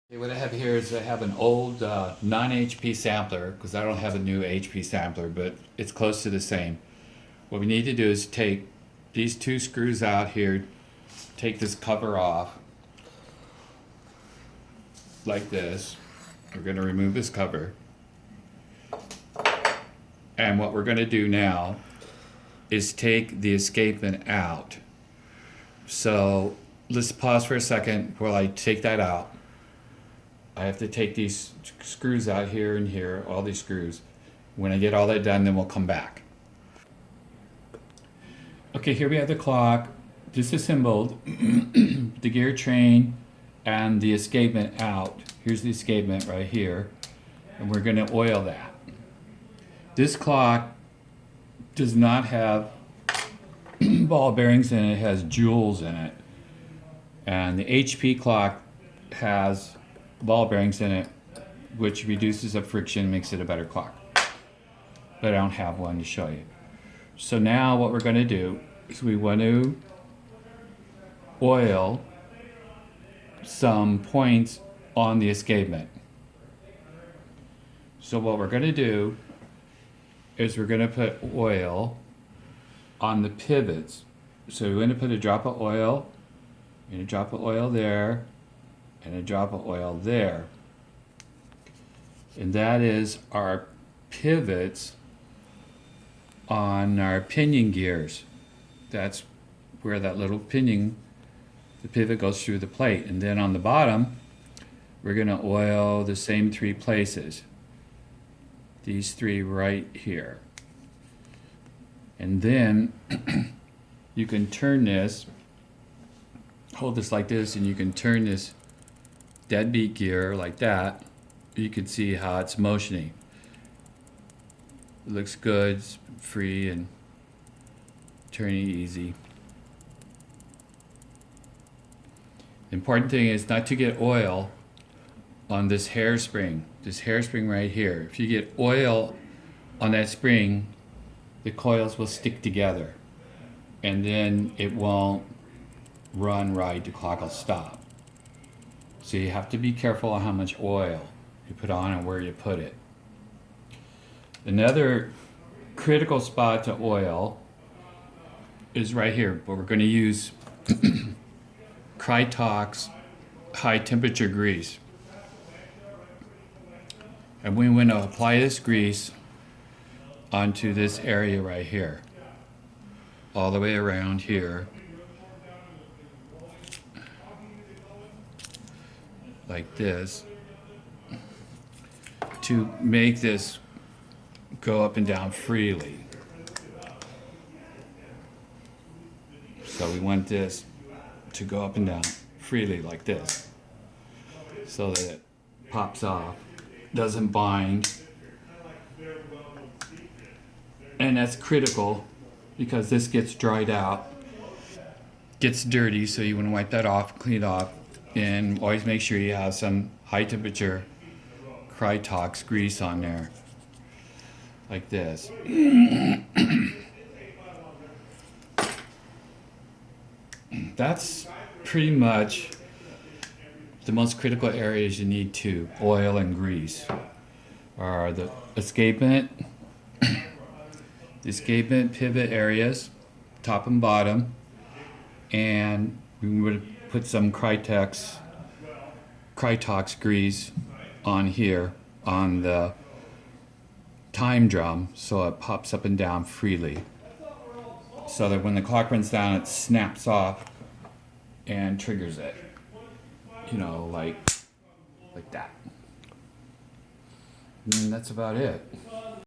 Okay, what I have here is I have an old non-HP sampler because I don't have a new HP sampler, but it's close to the same. What we need to do is take these two screws out here, take this cover off like this. We're going to remove this cover. And what we're going to do now is take the escapement out. So let's pause for a second while I take that out. I have to take these screws out here and here, all these screws. When I get all that done, then we'll come back. Okay, here we have the clock disassembled, the gear train, and the escapement out. Here's the escapement right here, and we're going to oil that. This clock does not have ball bearings in it, it has jewels in it. And the HP clock has ball bearings in it, which reduces the friction, makes it a better clock. But I don't have one to show you. So now what we're going to do is we want to oil some points on the escapement. So what we're going to do is we're going to put oil on the pivots. So we're going to put a drop of oil and a drop of oil there and a drop of oil there. And that is our pivots on our pinion gears. That's where that little pinion, the pivot goes through the plate. And then on the bottom, we're going to oil the same three places. These three right here. And then you can turn this, hold this like this, and you can turn this deadbeat gear like that. You can see how it's motioning. It looks good, it's free and turning easy. The important thing is not to get oil on this hairspring right here. If you get oil on that spring, the coils will stick together and then it won't run right, the clock will stop. So you have to be careful on how much oil you put on and where you put it. Another critical spot to oil is right here, but we're going to use Krytox high temperature grease. And we want to apply this grease onto this area right here, all the way around here, like this, to make this go up and down freely. So we want this to go up and down freely like this, so that it pops off, doesn't bind. And that's critical because this gets dried out, gets dirty, so you want to wipe that off, clean it off, and always make sure you have some high temperature Krytox grease on there, like this. That's pretty much the most critical areas you need to oil and grease are the escapement pivot areas, top and bottom, and we would put some Krytox grease on here on the time drum so it pops up and down freely, so that when the clock runs down it snaps off and triggers it, you know, like that. And that's about it.